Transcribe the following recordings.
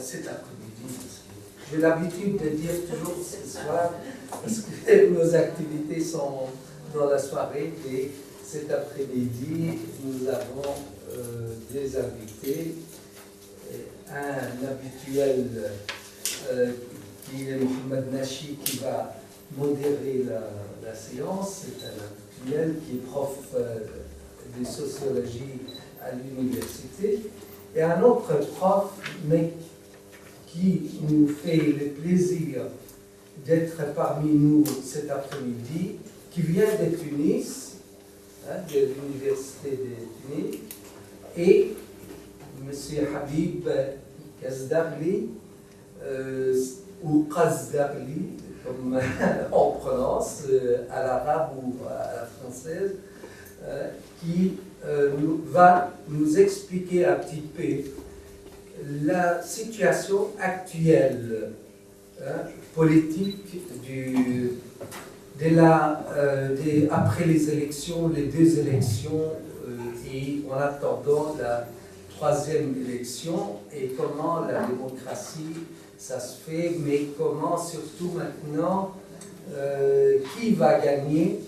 cet après-midi. J'ai l'habitude de dire toujours ce soir, parce que nos activités sont dans la soirée, et cet après-midi, nous avons des invités. Un habituel qui est Mohamed Nachi, qui va modérer la séance. C'est un habituel qui est prof de sociologie à l'université. Et un autre prof, mais qui nous fait le plaisir d'être parmi nous cet après-midi, qui vient de Tunis, de l'université de Tunis, et M. Habib Kazdagli, ou Kazdagli, comme on prononce, à l'arabe ou à la française, qui va nous expliquer un petit peu la situation actuelle politique après les élections, les deux élections, et en attendant la troisième élection, et comment la démocratie, ça se fait, mais comment surtout maintenant, qui va gagner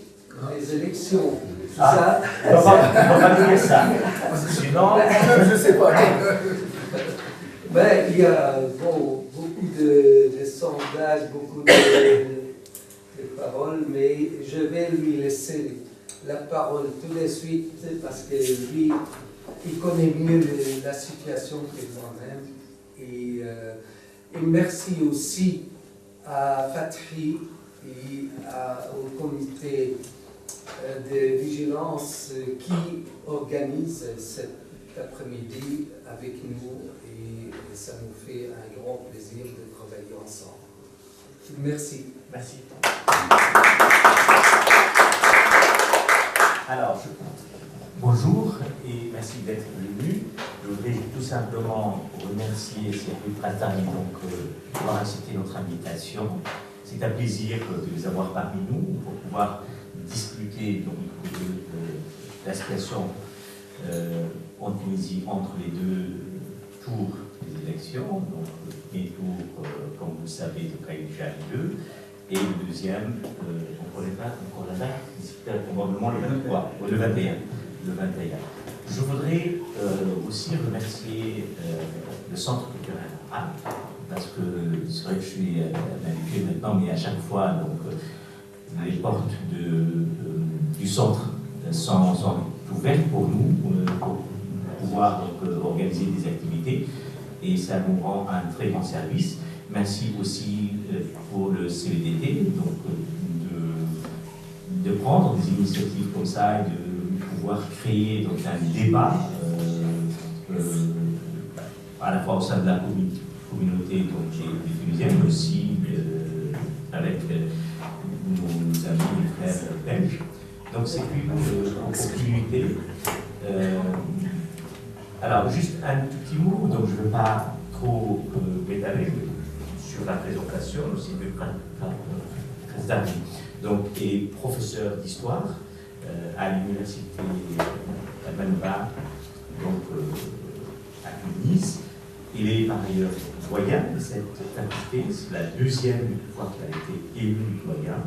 les élections. On va pas dire ça. Sinon, je ne sais pas. Ben, il y a beaucoup de sondages, beaucoup de paroles, mais je vais lui laisser la parole tout de suite parce que lui, il connaît mieux la situation que moi-même. Et merci aussi à Fatri et au comité de vigilance qui organise cet après-midi avec nous, et ça nous fait un grand plaisir de travailler ensemble. Merci. Merci. Alors, bonjour et merci d'être venu. Je voudrais tout simplement remercier Cyril Pratani d'avoir accepté notre invitation. C'est un plaisir de les avoir parmi nous pour pouvoir discuter donc, de la situation en Tunisie entre les deux tours des élections. Donc, le premier tour, comme vous le savez, est déjà les deux. Et le deuxième, on ne connaît pas encore la date, c'était probablement le 23, ou le 21. Je voudrais aussi remercier le Centre culturel arabe, parce que c'est vrai que je suis habitué maintenant, mais à chaque fois, donc, les portes du centre sont ouvertes pour nous, pour pouvoir donc, organiser des activités, et ça nous rend un très grand service. Merci aussi pour le CEDT, donc de prendre des initiatives comme ça et de pouvoir créer donc, un débat à la fois au sein de la communauté donc, des Tunisiens, mais aussi avec nos amis et frères belges. Donc c'est une opportunité. Alors juste un tout petit mot, donc je ne veux pas trop m'étaler sur la présentation, aussi de Kazdagli, donc est professeur d'histoire à l'université Al-Manba, donc à Tunis. Il est par ailleurs doyen de cette faculté, c'est la deuxième fois qu'il a été élu doyen.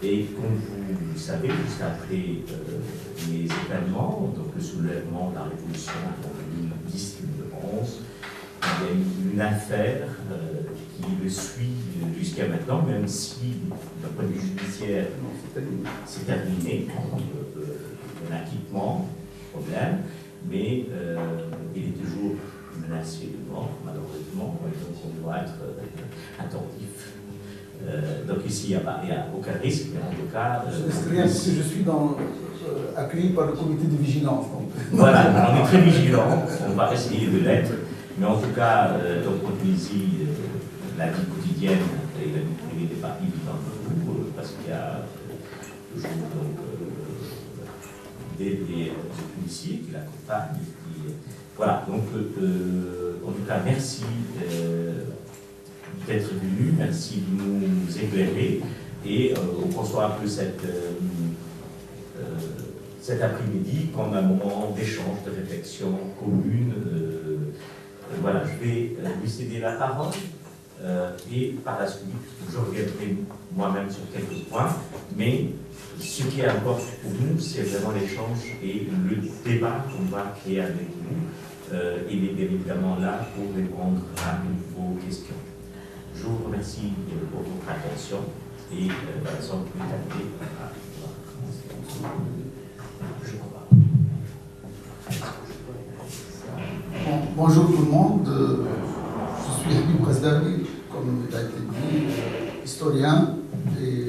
Et comme vous le savez, juste après les événements, donc le soulèvement de la Révolution en 2010-2011, il y a eu une affaire qui le suit jusqu'à maintenant, même si, d'un point de vue judiciaire, c'est terminé, un acquittement, problème, mais il est toujours menacé de mort, malheureusement, donc on doit être attentif. Donc ici, il n'y a aucun risque, mais en tout cas... je suis accueilli par le comité de vigilance. Donc. Voilà, on est très vigilants, on va essayer de l'être, mais en tout cas, donc en Tunisie, la vie quotidienne et la vie privée n'est pas évidente pour vous, parce qu'il y a toujours donc, des policiers qui l'accompagnent. Voilà, donc en tout cas, merci d'être venu, merci de nous éclairer, et on conçoit un peu cet après-midi comme un moment d'échange, de réflexion commune Voilà, je vais lui céder la parole et par la suite, je reviendrai moi-même sur quelques points, mais ce qui importe pour nous, c'est vraiment l'échange et le débat qu'on va créer avec vous. Il est bien évidemment là pour répondre à vos questions. Je vous remercie pour votre attention et sans plus tarder, on va commencer. Bonjour tout le monde, je suis Habib Khazdawi, comme il a été dit, historien et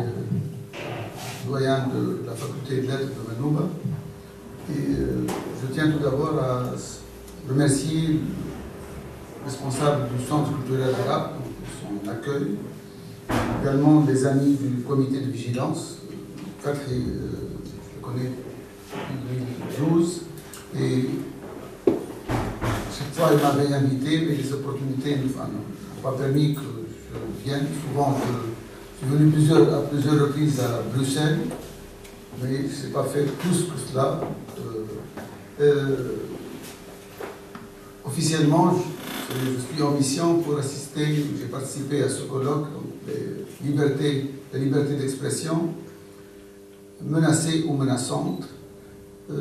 doyen de la faculté de lettres de Manouba. Et je tiens tout d'abord à remercier le responsable du Centre culturel arabe pour son accueil, également les amis du comité de vigilance. Fatri, je le connais depuis 2012, et chaque fois il m'avait invité, mais les opportunités n'ont pas permis que je vienne. Souvent, je suis venu à plusieurs reprises à Bruxelles, mais je n'ai pas fait plus que cela. Officiellement, je suis en mission pour assister, j'ai participé à ce colloque, la liberté d'expression, menacée ou menaçante,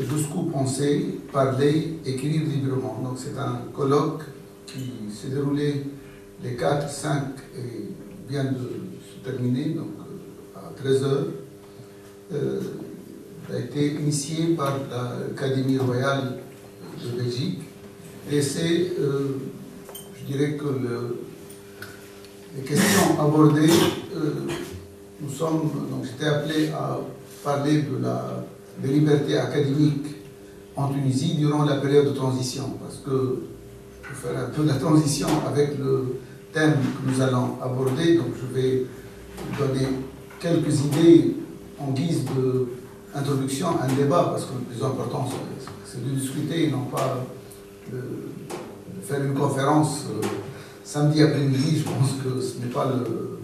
jusqu'où penser, parler, écrire librement. Donc c'est un colloque qui s'est déroulé les 4, 5 et vient de se terminer, donc à 13h. Il a été initié par l'Académie royale de Belgique. Et c'est, je dirais que les questions abordées, donc j'étais appelé à parler des libertés académiques en Tunisie durant la période de transition, parce que je vais faire un peu la transition avec le thème que nous allons aborder, donc je vais donner quelques idées en guise d'introduction à un débat, parce que le plus important c'est de discuter et non pas de faire une conférence samedi après-midi. Je pense que ce n'est pas le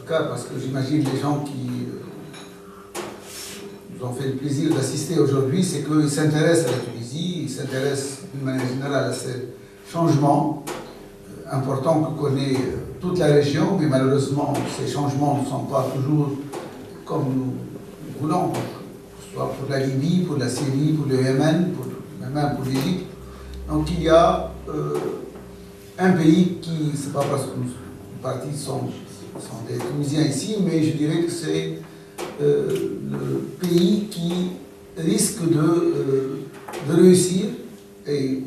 cas, parce que j'imagine les gens qui nous ont fait le plaisir d'assister aujourd'hui, c'est qu'ils s'intéressent à la Tunisie, ils s'intéressent d'une manière générale à ces changements importants que connaît toute la région, mais malheureusement ces changements ne sont pas toujours comme nous voulons, que ce soit pour la Libye, pour la Syrie, pour le Yémen, même pour l'Égypte. Donc il y a un pays qui, c'est pas parce que une partie sont des Tunisiens ici, mais je dirais que c'est le pays qui risque de réussir, et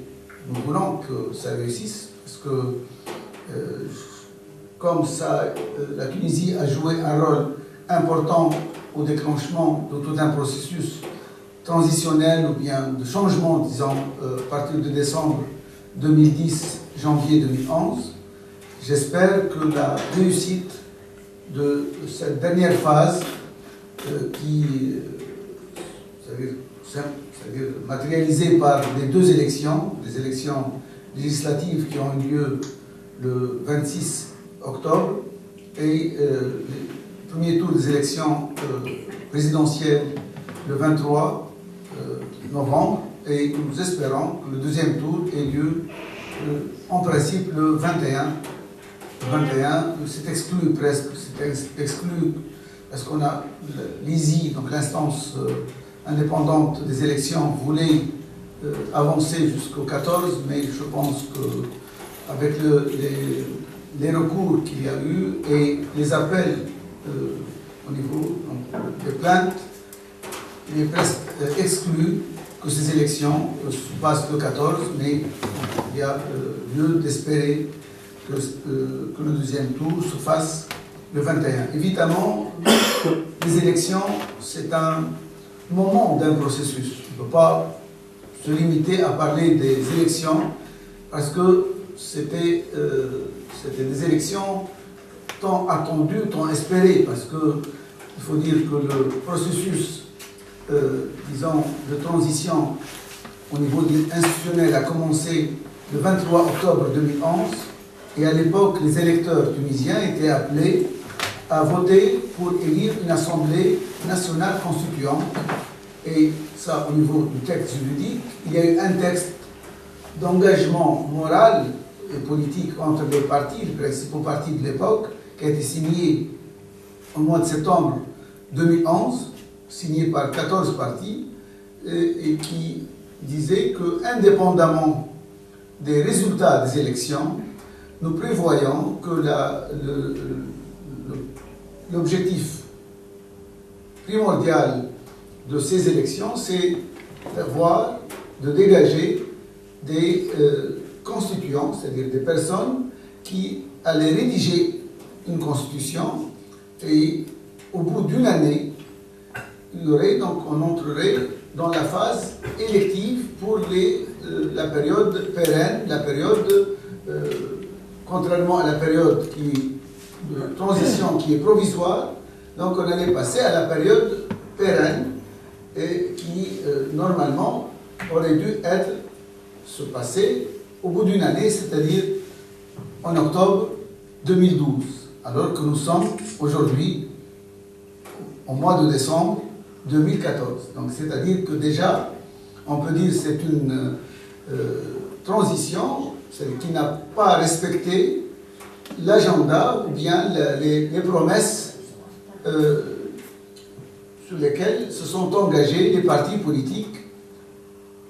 nous voulons que ça réussisse, parce que comme ça, la Tunisie a joué un rôle important au déclenchement de tout un processus transitionnel ou bien de changement, disons, à partir de décembre 2010, janvier 2011. J'espère que la réussite de cette dernière phase, qui, c'est-à-dire matérialisée par les deux élections, les élections législatives qui ont eu lieu le 26 octobre et le premier tour des élections présidentielles le 23 novembre, et nous espérons que le deuxième tour ait lieu en principe le 21. Le 21, c'est exclu presque, c'est exclu parce qu'on a l'ISI, donc l'instance indépendante des élections, voulait avancer jusqu'au 14, mais je pense qu'avec les recours qu'il y a eu et les appels au niveau des plaintes, il est presque exclu que ces élections se passent le 14, mais il y a lieu d'espérer que le deuxième tour se fasse le 21. Évidemment, les élections, c'est un moment d'un processus. On ne peut pas se limiter à parler des élections, parce que c'était des élections tant attendues, tant espérées, parce qu'il faut dire que le processus disons, de transition au niveau institutionnel a commencé le 23 octobre 2011, et à l'époque, les électeurs tunisiens étaient appelés à voter pour élire une assemblée nationale constituante. Et ça, au niveau du texte juridique, il y a eu un texte d'engagement moral et politique entre les partis, les principaux partis de l'époque, qui a été signé au mois de septembre 2011, signé par 14 partis, et qui disait que, indépendamment des résultats des élections, nous prévoyons que l'objectif primordial de ces élections, c'est de dégager des constituants, c'est-à-dire des personnes qui allaient rédiger une constitution, et au bout d'une année, on entrerait dans la phase élective pour la période pérenne, la période, contrairement à la période de transition qui est provisoire, donc on allait passer à la période pérenne et qui, normalement, aurait dû se passer au bout d'une année, c'est-à-dire en octobre 2012, alors que nous sommes aujourd'hui au mois de décembre 2014. Donc, c'est-à-dire que déjà, on peut dire que c'est une transition qui n'a pas respecté l'agenda ou bien les promesses sur lesquelles se sont engagés les partis politiques.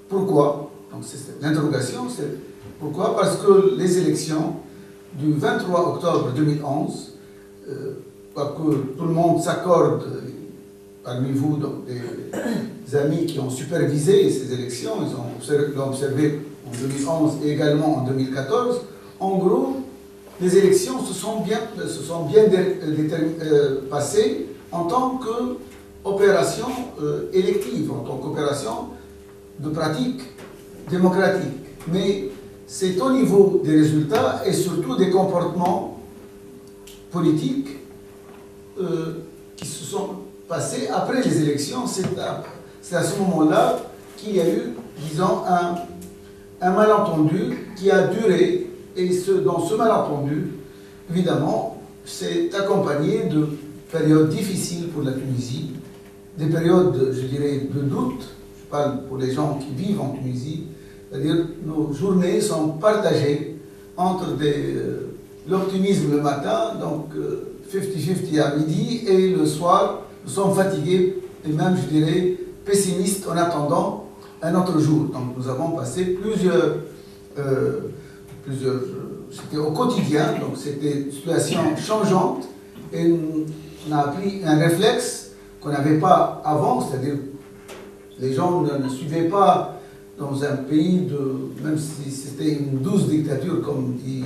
Pourquoi? Donc, l'interrogation, c'est pourquoi? Parce que les élections du 23 octobre 2011, que tout le monde s'accorde, parmi vous, donc des amis qui ont supervisé ces élections, ils l'ont observé en 2011 et également en 2014, en gros, les élections se sont bien passées en tant qu'opération élective, en tant qu'opération de pratique démocratique. Mais c'est au niveau des résultats et surtout des comportements politiques qui se sont passés après les élections. C'est à ce moment-là qu'il y a eu, disons, un malentendu qui a duré, et dans ce malentendu, évidemment, c'est accompagné de périodes difficiles pour la Tunisie, des périodes, je dirais, de doute. Je parle pour les gens qui vivent en Tunisie, c'est-à-dire nos journées sont partagées entre l'optimisme le matin, donc 50-50 à midi, et le soir, nous sommes fatigués et même, je dirais, pessimistes en attendant un autre jour. Donc nous avons passé plusieurs c'était au quotidien, donc c'était une situation changeante, et on a appris un réflexe qu'on n'avait pas avant, c'est-à-dire les gens ne suivaient pas dans un pays même si c'était une douce dictature, comme dit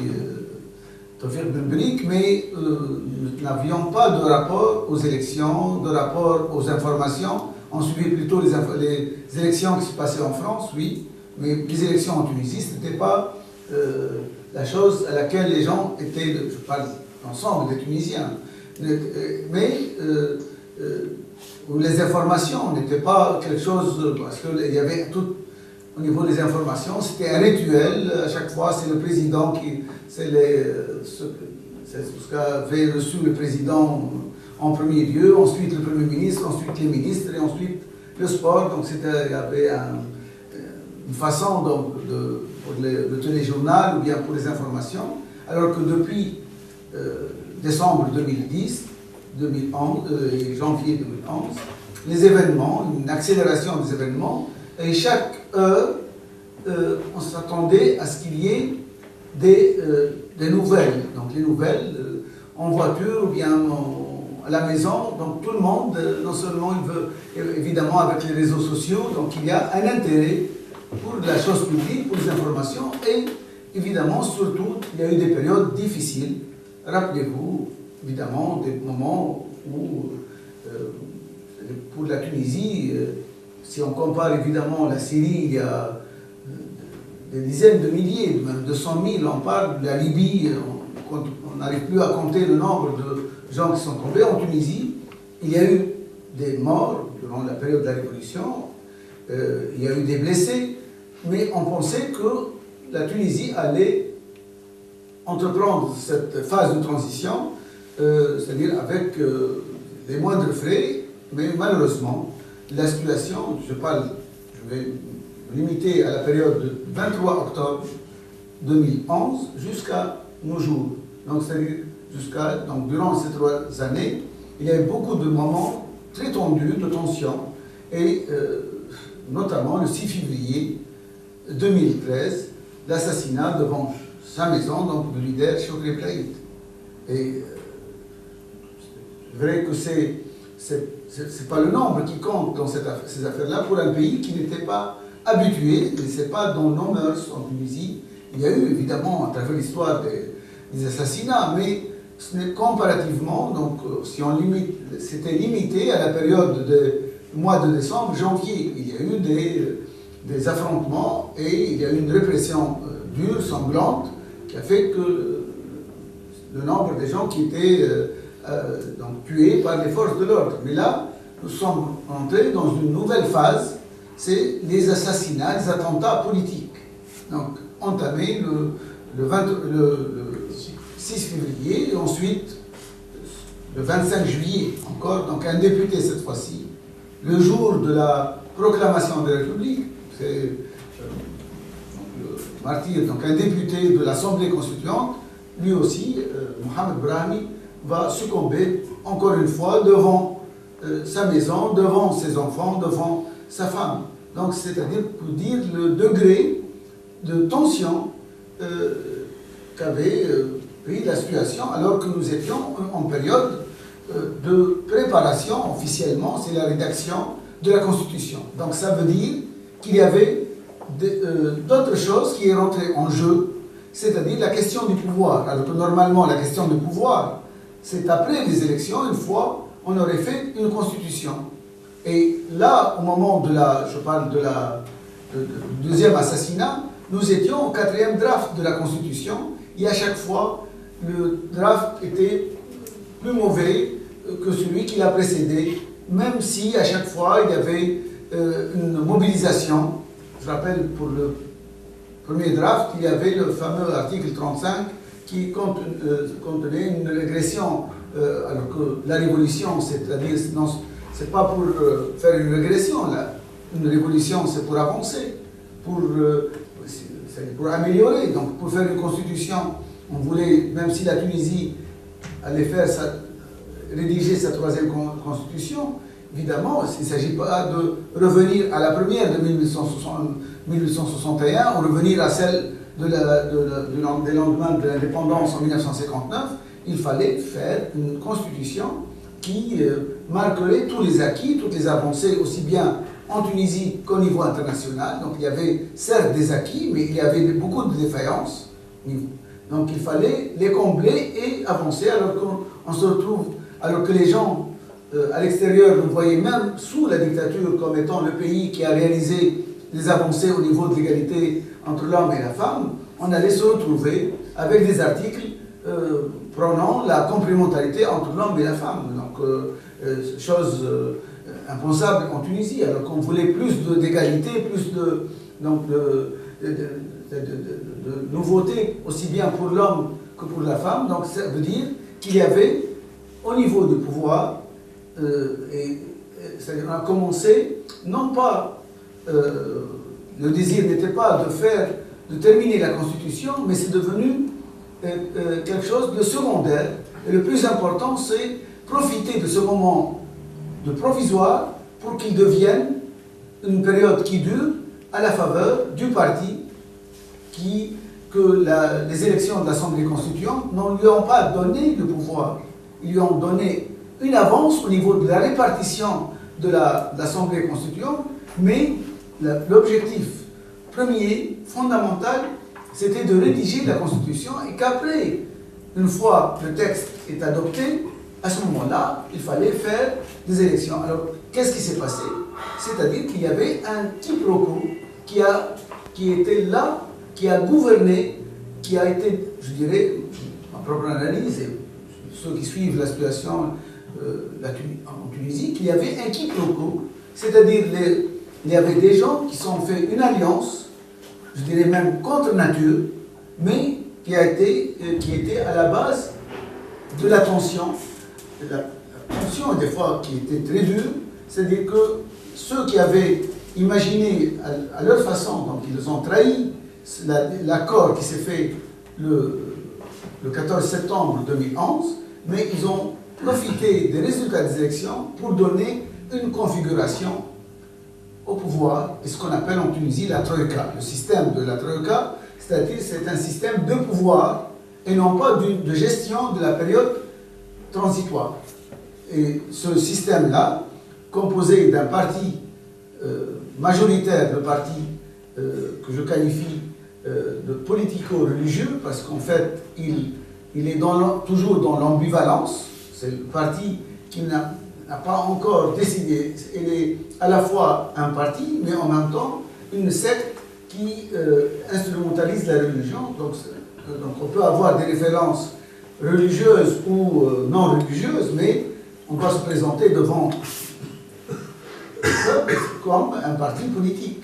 Tawfiq Ben Brik, mais nous n'avions pas de rapport aux élections, de rapport aux informations. On suivait plutôt les élections qui se passaient en France, oui, mais les élections en Tunisie, ce n'était pas la chose à laquelle les gens étaient, je parle l'ensemble des Tunisiens, mais les informations n'étaient pas quelque chose, parce qu'il y avait tout, au niveau des informations, c'était un rituel, à chaque fois c'est le président c'est ce qu'avait reçu le président en premier lieu, ensuite le Premier ministre, ensuite les ministres, et ensuite le sport. Donc il y avait une façon donc, pour le téléjournal ou bien pour les informations, alors que depuis décembre 2010, 2011 et janvier 2011, les événements, une accélération des événements, et chaque heure, on s'attendait à ce qu'il y ait des nouvelles. Donc les nouvelles en voiture ou bien à la maison. Donc tout le monde, non seulement il veut, évidemment avec les réseaux sociaux, donc il y a un intérêt pour la chose publique, pour les informations, et évidemment, surtout, il y a eu des périodes difficiles. Rappelez-vous, évidemment, des moments où, pour la Tunisie, si on compare évidemment la Syrie, il y a des dizaines de milliers, même 200 000, on parle de la Libye, on n'arrive plus à compter le nombre de gens qui sont tombés. En Tunisie, il y a eu des morts durant la période de la Révolution, il y a eu des blessés, mais on pensait que la Tunisie allait entreprendre cette phase de transition, c'est-à-dire avec les moindres frais, mais malheureusement, la situation, je vais limité à la période du 23 octobre 2011 jusqu'à nos jours. Donc, c'est-à-dire durant ces 3 années, il y a eu beaucoup de moments très tendus, de tension, et notamment le 6 février 2013, l'assassinat devant sa maison, donc du leader Chokri Plaïd. Et c'est vrai que c'est pas le nombre qui compte dans ces affaires-là pour un pays qui n'était pas habitué, et c'est pas dans nos mœurs en Tunisie. Il y a eu évidemment à travers l'histoire des assassinats, mais ce n'est comparativement, donc si on limite, c'était limité à la période du mois de décembre, janvier. Il y a eu des affrontements et il y a eu une répression dure, sanglante, qui a fait que le nombre de gens qui étaient donc, tués par les forces de l'ordre. Mais là, nous sommes entrés dans une nouvelle phase, c'est les assassinats, les attentats politiques. Donc, entamés le 6 février, et ensuite le 25 juillet, encore, donc un député cette fois-ci, le jour de la proclamation de la République, c'est le martyr, donc un député de l'Assemblée constituante, lui aussi, Mohamed Brahmi, va succomber encore une fois devant sa maison, devant ses enfants, devant sa femme. Donc, c'est-à-dire pour dire le degré de tension qu'avait pris la situation, alors que nous étions en période de préparation, officiellement, c'est la rédaction de la Constitution. Donc, ça veut dire qu'il y avait d'autres choses qui est rentrées en jeu, c'est-à-dire la question du pouvoir. Alors que normalement, la question du pouvoir, c'est après les élections, une fois, on aurait fait une constitution. Et là, au moment je parle du deuxième assassinat, nous étions au 4e draft de la constitution, et à chaque fois, le draft était plus mauvais que celui qui l'a précédé, même si à chaque fois, il y avait une mobilisation. Je rappelle, pour le premier draft, il y avait le fameux article 35 qui contenait une régression, alors que la révolution, c'est-à-dire, c'est pas pour faire une régression, là. Une révolution, c'est pour avancer, pour améliorer. Donc, pour faire une constitution, on voulait, même si la Tunisie allait rédiger sa 3e constitution, évidemment, il ne s'agit pas de revenir à la première de 1861 ou revenir à celle des lendemains de l'indépendance en 1959. Il fallait faire une constitution qui marquerait tous les acquis, toutes les avancées, aussi bien en Tunisie qu'au niveau international. Donc il y avait certes des acquis, mais il y avait beaucoup de défaillances. Donc il fallait les combler et avancer, alors qu'on se retrouve, alors que les gens à l'extérieur nous voyaient même sous la dictature comme étant le pays qui a réalisé des avancées au niveau de l'égalité entre l'homme et la femme, on allait se retrouver avec des articles prônant la complémentarité entre l'homme et la femme. Donc, chose impensable en Tunisie, alors qu'on voulait plus d'égalité, plus de nouveautés, aussi bien pour l'homme que pour la femme. Donc, ça veut dire qu'il y avait, au niveau du pouvoir, c'est-à-dire on a commencé, non pas, le désir n'était pas de terminer la Constitution, mais c'est devenu quelque chose de secondaire. Et le plus important, c'est profiter de ce moment de provisoire pour qu'il devienne une période qui dure à la faveur du parti que les élections de l'Assemblée constituante ne lui ont pas donné le pouvoir. Ils lui ont donné une avance au niveau de la répartition de l'Assemblée constituante, mais l'objectif premier, fondamental, c'était de rédiger la Constitution et qu'après, une fois le texte est adopté, à ce moment-là, il fallait faire des élections. Alors, qu'est-ce qui s'est passé? C'est-à-dire qu'il y avait un quiproquo qui était là, qui a gouverné, qui a été, je dirais, ma propre analyse, et ceux qui suivent la situation en Tunisie, qu'il y avait un quiproquo, c'est-à-dire il y avait des gens qui sont fait une alliance, je dirais même contre nature, mais qui était à la base de la tension, des fois qui était très dure, c'est-à-dire que ceux qui avaient imaginé à leur façon, donc ils ont trahi l'accord qui s'est fait le 14 septembre 2011, mais ils ont profité des résultats des élections pour donner une configuration au pouvoir, et ce qu'on appelle en Tunisie la Troïka. Le système de la Troïka, c'est-à-dire c'est un système de pouvoir et non pas de gestion de la période transitoire. Et ce système-là, composé d'un parti majoritaire, le parti que je qualifie de politico-religieux, parce qu'en fait, il est toujours dans l'ambivalence. C'est le parti qui n'a pas encore décidé. Il est à la fois un parti, mais en même temps une secte qui instrumentalise la religion. Donc on peut avoir des références religieuses ou non religieuses, mais on va se présenter devant comme un parti politique.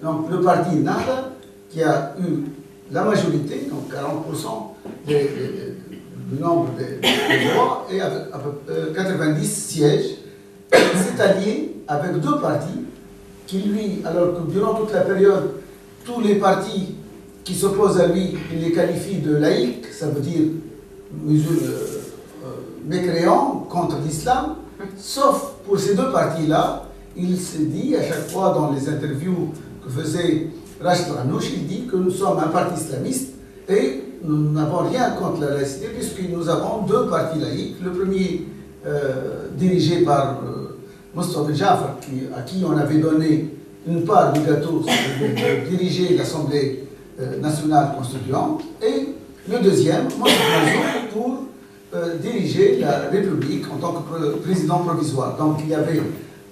Donc le parti Nahda, qui a eu la majorité, donc 40% du nombre des voix, et avec à peu près 90 sièges, s'est allié avec deux partis qui lui, alors que durant toute la période, tous les partis qui s'opposent à lui, il les qualifie de laïcs, ça veut dire mécréants contre l'islam, sauf pour ces deux partis-là, il se dit à chaque fois dans les interviews que faisait Rachid Ranouch, il dit que nous sommes un parti islamiste et nous n'avons rien contre la laïcité puisque nous avons deux partis laïcs. Le premier dirigé par Moustapha Jafar, à qui on avait donné une part du gâteau, c'est-à-dire de diriger l'Assemblée nationale constituante, et le deuxième, Moustapha Mazouk, pour diriger la République en tant que président provisoire. Donc il y avait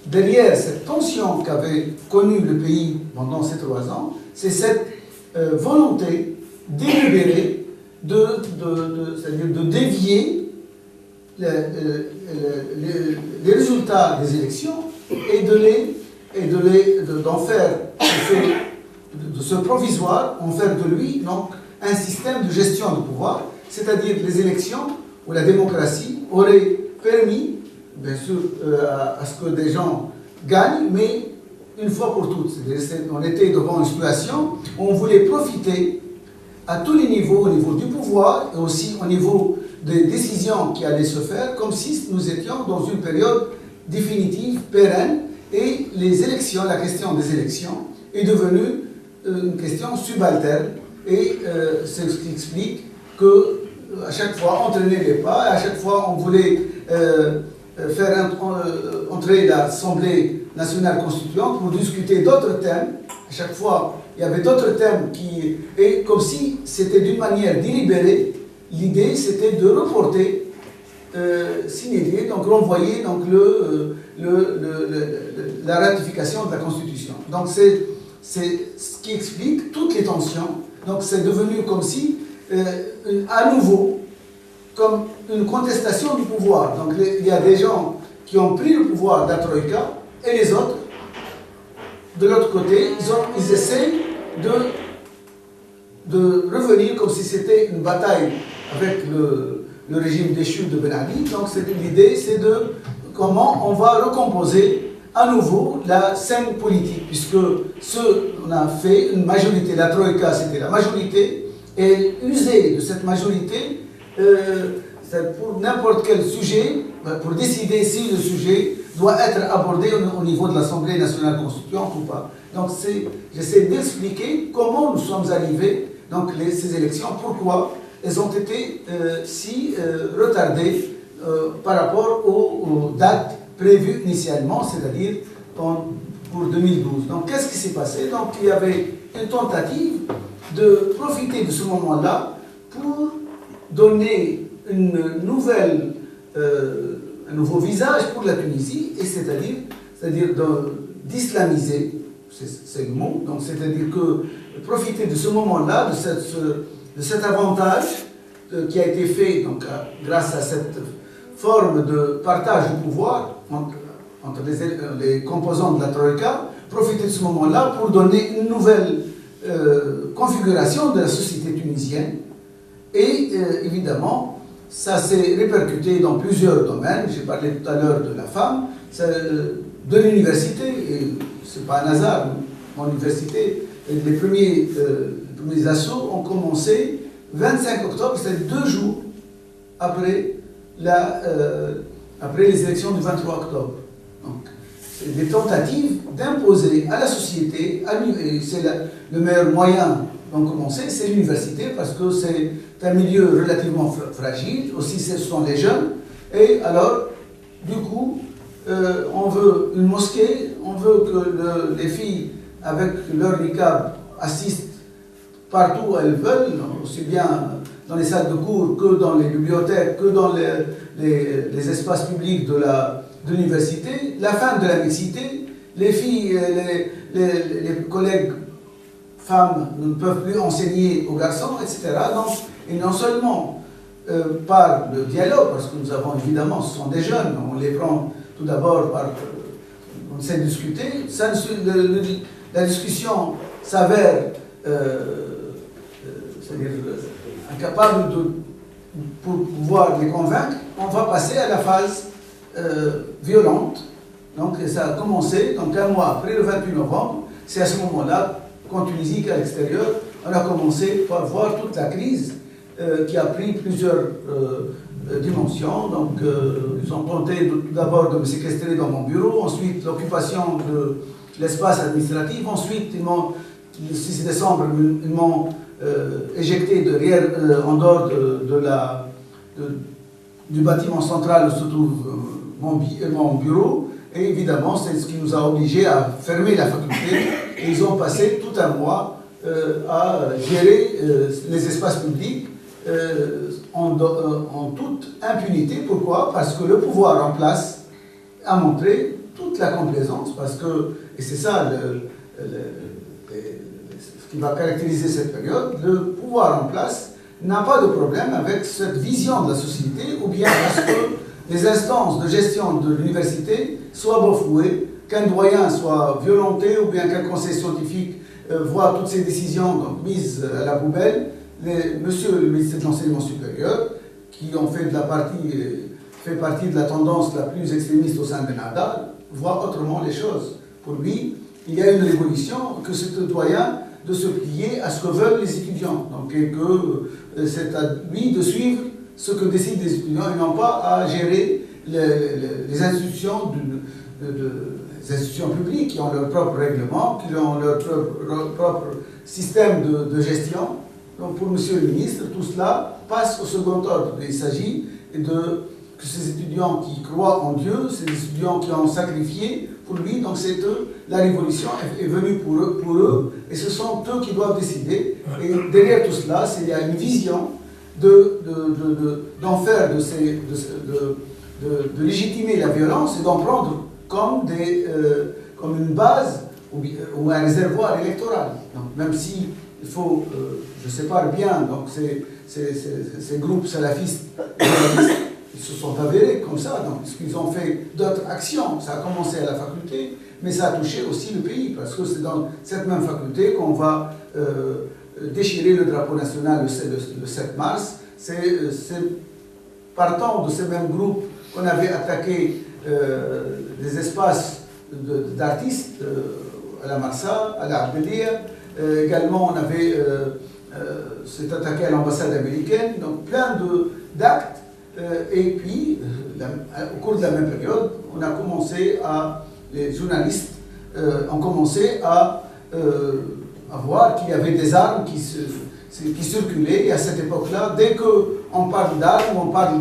derrière cette tension qu'avait connue le pays pendant ces 3 ans, c'est cette volonté délibérée c'est-à-dire de dévier les résultats des élections et d'en faire de ce provisoire, en faire de lui donc un système de gestion du pouvoir, c'est-à-dire les élections où la démocratie aurait permis bien sûr à ce que des gens gagnent, mais une fois pour toutes. On était devant une situation où on voulait profiter à tous les niveaux, au niveau du pouvoir et aussi au niveau des décisions qui allaient se faire, comme si nous étions dans une période définitive, pérenne, et les élections, la question des élections est devenue une question subalterne, et c'est ce qui explique que à chaque fois on traînait les pas, à chaque fois on voulait faire entrer l'Assemblée nationale constituante pour discuter d'autres thèmes. À chaque fois, il y avait d'autres thèmes et comme si c'était d'une manière délibérée, l'idée c'était de reporter, signaler, donc renvoyer donc, la ratification de la Constitution. Donc c'est ce qui explique toutes les tensions. Donc c'est devenu comme si, à nouveau, comme une contestation du pouvoir. Donc il y a des gens qui ont pris le pouvoir de la Troïka et les autres, de l'autre côté, ils essaient de revenir comme si c'était une bataille avec le régime déchu de Ben Ali. Donc l'idée, c'est de comment on va recomposer à nouveau la scène politique, puisque on a fait une majorité, la Troïka c'était la majorité, et user de cette majorité pour n'importe quel sujet, pour décider si le sujet doit être abordé au niveau de l'Assemblée nationale constituante ou pas. Donc j'essaie d'expliquer comment nous sommes arrivés, donc ces élections, pourquoi elles ont été si retardées par rapport aux dates prévues initialement, c'est-à-dire pour 2012. Donc qu'est-ce qui s'est passé? Donc il y avait une tentative de profiter de ce moment-là pour donner un nouveau visage pour la Tunisie, et c'est-à-dire d'islamiser, c'est le mot, donc c'est-à-dire que profiter de ce moment-là, de cet avantage qui a été fait donc, grâce à cette forme de partage du pouvoir entre les composants de la Troïka, profiter de ce moment-là pour donner une nouvelle configuration de la société tunisienne. Et évidemment, ça s'est répercuté dans plusieurs domaines. J'ai parlé tout à l'heure de la femme, de l'université, et c'est pas un hasard. Mon université, les premiers assauts ont commencé 25 octobre, c'est 2 jours après, après les élections du 23 octobre. Donc, c'est des tentatives d'imposer à la société, c'est le meilleur moyen d'en commencer, c'est l'université, parce que c'est un milieu relativement fragile, aussi ce sont les jeunes, et alors, du coup, on veut une mosquée, on veut que les filles avec leur niqab assistent partout où elles veulent, aussi bien dans les salles de cours que dans les bibliothèques, que dans les espaces publics de l'université, la fin de la mixité, les filles, les collègues femmes ne peuvent plus enseigner aux garçons, etc. Donc, et non seulement par le dialogue, parce que nous avons évidemment, ce sont des jeunes, on les prend tout d'abord par... on sait discuter, la discussion s'avère c'est-à-dire incapable pour pouvoir les convaincre, on va passer à la phase violente. Donc ça a commencé, donc 1 mois après, le 28 novembre, c'est à ce moment-là, qu'en Tunisie qu'à l'extérieur, on a commencé par voir toute la crise qui a pris plusieurs dimensions. Donc ils ont tenté tout d'abord de me séquestrer dans mon bureau, ensuite l'occupation de l'espace administratif, ensuite le 6 décembre, ils m'ont éjecté en dehors du bâtiment central où se trouve mon bureau, et évidemment c'est ce qui nous a obligés à fermer la faculté, et ils ont passé tout un mois à gérer les espaces publics en toute impunité. Pourquoi? Parce que le pouvoir en place a montré toute la complaisance, parce que, et c'est ça ce qui va caractériser cette période, le pouvoir en place n'a pas de problème avec cette vision de la société, ou bien parce que les instances de gestion de l'université soient bafouées, qu'un doyen soit violenté, ou bien qu'un conseil scientifique voit toutes ces décisions donc, mises à la poubelle. Monsieur le ministre de l'Enseignement supérieur, qui ont fait partie de la tendance la plus extrémiste au sein de Nada, voit autrement les choses. Pour lui, il y a une révolution, que c'est au doyen de se plier à ce que veulent les étudiants. Donc, et que c'est à lui de suivre ce que décident les étudiants, et non pas à gérer les institutions les institutions publiques qui ont leur propre règlement, qui ont leur propre système de gestion. Donc pour Monsieur le ministre, tout cela passe au second ordre. Il s'agit que ces étudiants qui croient en Dieu, ces étudiants qui ont sacrifié pour lui, donc c'est eux, la révolution est venue pour eux, et ce sont eux qui doivent décider. Et derrière tout cela, il y a une vision d'en faire, de légitimer la violence et d'en prendre comme une base ou un réservoir électoral. Donc, même si il faut, je sépare bien, donc ces groupes salafistes, ils se sont avérés comme ça, donc ils ont fait d'autres actions. Ça a commencé à la faculté, mais ça a touché aussi le pays, parce que c'est dans cette même faculté qu'on va déchirer le drapeau national le 7 mars. C'est partant de ces mêmes groupes qu'on avait attaqué des espaces d'artistes à la Marsa, à la Abdelia. Également, on avait s'est attaqué à l'ambassade américaine, donc plein d'actes. Et puis, au cours de la même période, les journalistes ont commencé à voir qu'il y avait des armes qui circulaient. Et à cette époque-là, dès qu'on parle d'armes, on parle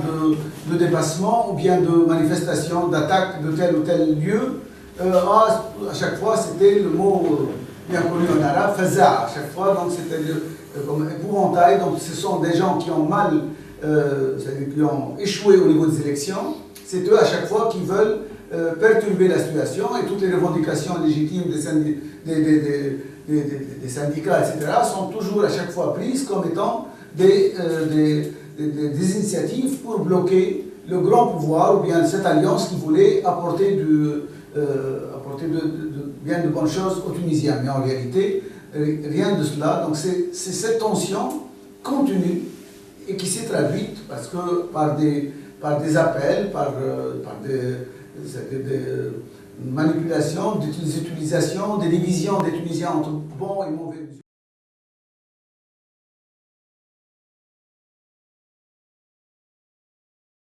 de dépassement ou bien de manifestation, d'attaque de tel ou tel lieu, à chaque fois c'était le mot bien connu en arabe, faza, à chaque fois, donc c'était comme épouvantail. Donc ce sont des gens qui ont c'est-à-dire qui ont échoué au niveau des élections. C'est eux à chaque fois qui veulent perturber la situation, et toutes les revendications légitimes des syndicats, etc., sont toujours à chaque fois prises comme étant des initiatives pour bloquer le grand pouvoir, ou bien cette alliance qui voulait apporter bien de bonnes choses aux Tunisiens. Mais en réalité, rien de cela. Donc c'est cette tension contenue et qui s'est traduite parce que par des appels, par manipulations, des utilisations, des divisions des Tunisiens entre bons et mauvais.